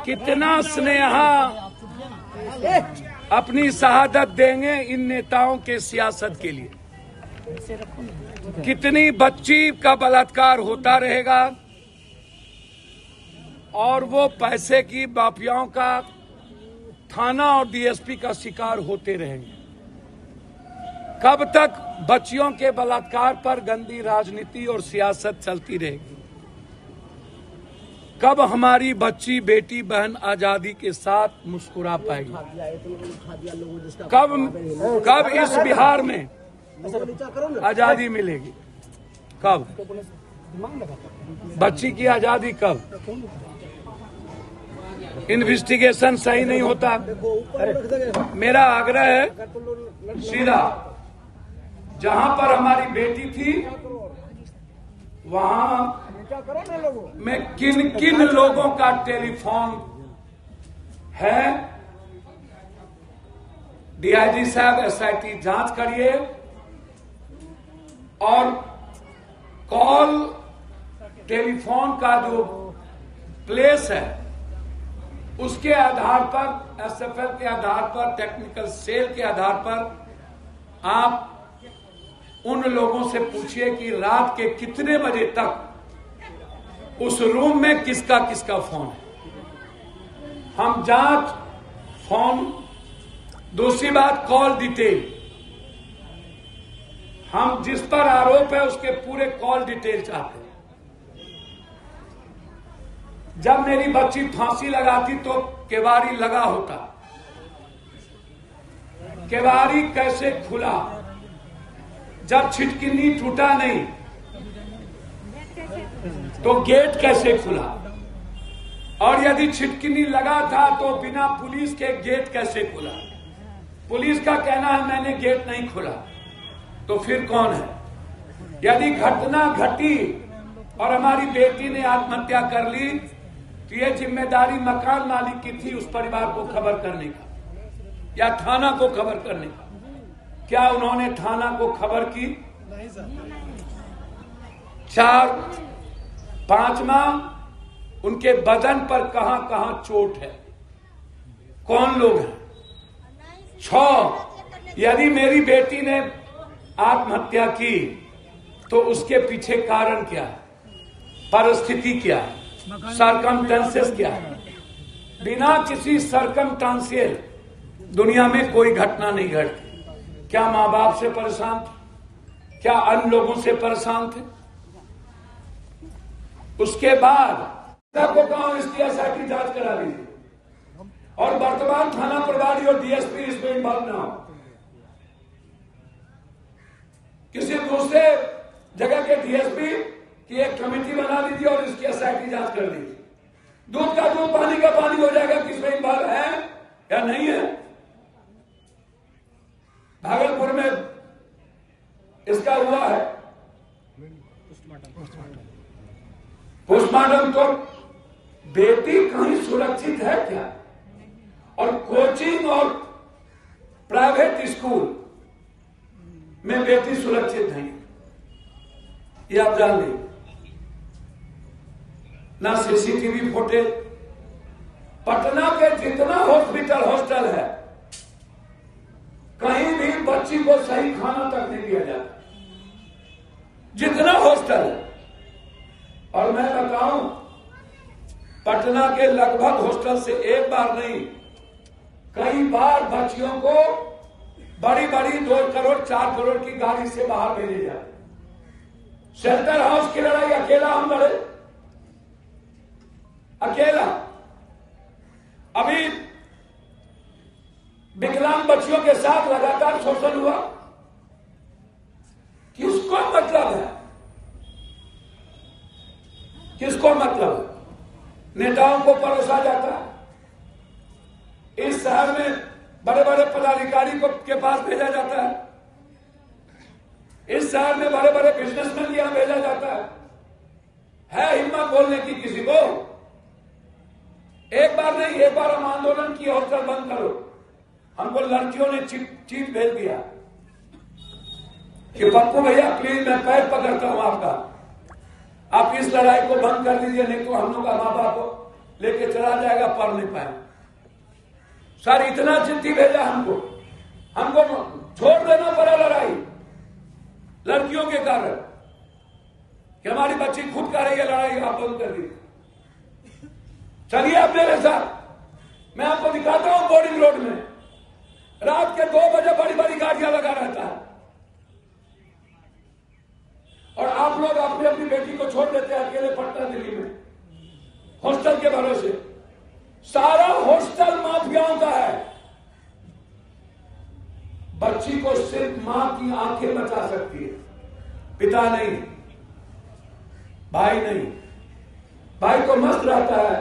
कितना स्नेहा अपनी शहादत देंगे इन नेताओं के सियासत के लिए। कितनी बच्ची का बलात्कार होता रहेगा और वो पैसे की माफियाओं का थाना और डीएसपी का शिकार होते रहेंगे। कब तक बच्चियों के बलात्कार पर गंदी राजनीति और सियासत चलती रहेगी? कब हमारी बच्ची बहन आजादी के साथ मुस्कुरा पाएगी? कब इस बिहार में आजादी मिलेगी? कब बच्ची की आजादी? कब? इन्वेस्टिगेशन सही नहीं होता। मेरा आग्रह है सीधा, जहां पर हमारी बेटी थी वहां में किन किन लोगों का टेलीफोन है, डीआईजी साहब एसआईटी जांच करिए और कॉल टेलीफोन का जो प्लेस है उसके आधार पर, एसएफएल के आधार पर, टेक्निकल सेल के आधार पर आप उन लोगों से पूछिए कि रात के कितने बजे तक उस रूम में किसका किसका फोन है। हम जांच फोन, दूसरी बात कॉल डिटेल, हम जिस पर आरोप है उसके पूरे कॉल डिटेल चाहते हैं। जब मेरी बच्ची फांसी लगाती तो केवाड़ी लगा होता, केवाड़ी कैसे खुला? जब छिटकिनी टूटा नहीं तो गेट कैसे खुला? और यदि छिटकिनी लगा था तो बिना पुलिस के गेट कैसे खुला? पुलिस का कहना है मैंने गेट नहीं खोला, तो फिर कौन है? यदि घटना घटी और हमारी बेटी ने आत्महत्या कर ली तो यह जिम्मेदारी मकान मालिक की थी उस परिवार को खबर करने का या थाना को खबर करने का। क्या उन्होंने थाना को खबर की? 4-5 माह उनके बदन पर कहां कहां चोट है, कौन लोग हैं? 6, यदि मेरी बेटी ने आत्महत्या की तो उसके पीछे कारण क्या है, परिस्थिति क्या है, सरकमस्टेंसेस क्या है? बिना किसी सरकमस्टेंशियल दुनिया में कोई घटना नहीं घटती। क्या माँ बाप से परेशान थे? क्या अन्य लोगों से परेशान थे? उसके बाद सबको कहा इसकी एसआईटी जांच करा दीजिए और वर्तमान थाना प्रभारी और डीएसपी इसमें इन्वॉल्व ना हो। किसी दूसरे जगह के डीएसपी की एक कमेटी बना दीजिए और इसकी एसआईटी जांच कर दीजिए। दूध का दूध पानी का पानी हो जाएगा, किसमें इन्वॉल्व है या नहीं है। भागलपुर में इसका हुआ है पोस्टमार्टम, तो बेटी कहीं सुरक्षित है क्या? और कोचिंग और प्राइवेट स्कूल में बेटी सुरक्षित नहीं, ये आप जान लीजिए। ना सीसीटीवी फुटेज, पटना के जितना हॉस्टल है कहीं भी बच्ची को सही खाना तक नहीं दिया जाता, जितना हॉस्टल है। और मैं बताऊं, पटना के लगभग हॉस्टल से एक बार नहीं कई बार बच्चियों को बड़ी बड़ी 2 करोड़ 4 करोड़ की गाड़ी से बाहर भेजे जाते। शेल्टर हाउस की लड़ाई अकेला हम लड़े, अकेला। अभी विकलांग बच्चियों के साथ लगातार शोषण हुआ, किसको मतलब है? किसको मतलब है? नेताओं को परोसा जाता है। इस शहर में बड़े बड़े पदाधिकारी को के पास भेजा जाता है, इस शहर में बड़े बड़े बिजनेसमैन यहां भेजा जाता है हिम्मत बोलने की किसी को? एक बार नहीं, एक बार हम आंदोलन की हॉस्टल बंद करो, हमको लड़कियों ने चीट भेज दिया कि पप्पू भैया प्लीज मैं पैर पकड़ता हूं आपका, आप इस लड़ाई को बंद कर दीजिए, नहीं तो हम लोग का माँ बाप लेके चला जाएगा, पढ़ नहीं पाए। सर इतना चिट्ठी भेजा हमको छोड़ देना पड़ा लड़ाई लड़कियों के कारण कि हमारी बच्ची खुद कर रही है लड़ाई, आप बंद कर दीजिए। चलिए आप मेरे साथ, मैं आपको दिखाता हूं बोर्डिंग रोड में रात के 2 बजे बड़ी बड़ी गाड़ियां लगा रहता है और आप लोग अपनी अपनी बेटी को छोड़ देते हैं अकेले पटना दिल्ली में हॉस्टल के भरोसे। सारा हॉस्टल माफियाओं का है। बच्ची को सिर्फ मां की आंखें बचा सकती है, पिता नहीं, भाई नहीं। भाई तो मस्त रहता है,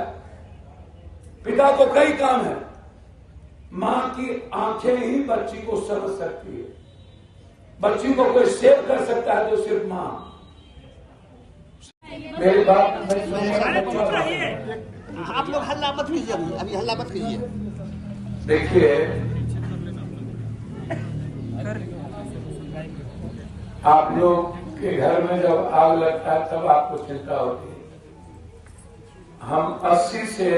पिता को कई काम है। मां की आंखें ही बच्ची को समझ सकती है। बच्ची को कोई सेव कर सकता है तो सिर्फ मां। मेरी बात आप लोग हल्ला मत कीजिए, अभी हल्ला मत कीजिए। देखिए, आप लोग के घर में जब आग लगता है तब आपको चिंता होती है। हम 80 से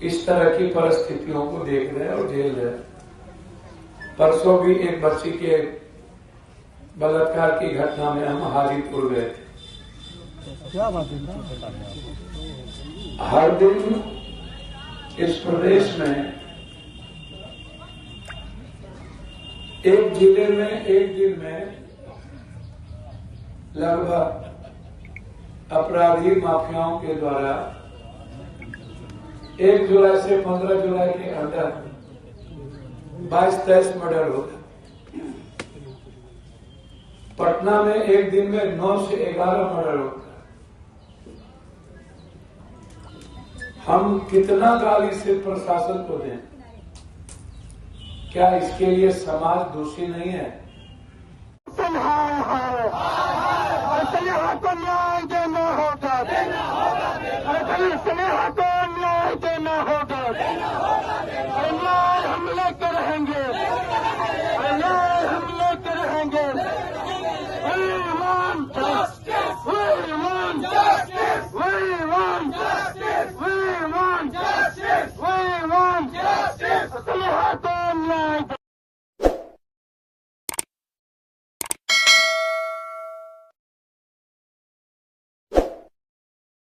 इस तरह की परिस्थितियों को देख रहे हैं और झेल रहे हैं। परसों भी एक बच्ची के बलात्कार की घटना में हम हाजीपुर गए थे। क्या बात है? हर दिन इस प्रदेश में एक जिले में एक दिन में लगभग अपराधी माफियाओं के द्वारा 1 जुलाई से 15 जुलाई के अंदर 22-23 मर्डर होता। पटना में एक दिन में 9 से 11 मर्डर होता। हम कितना गाली से प्रशासन को दें? क्या इसके लिए समाज दोषी नहीं है? चलिए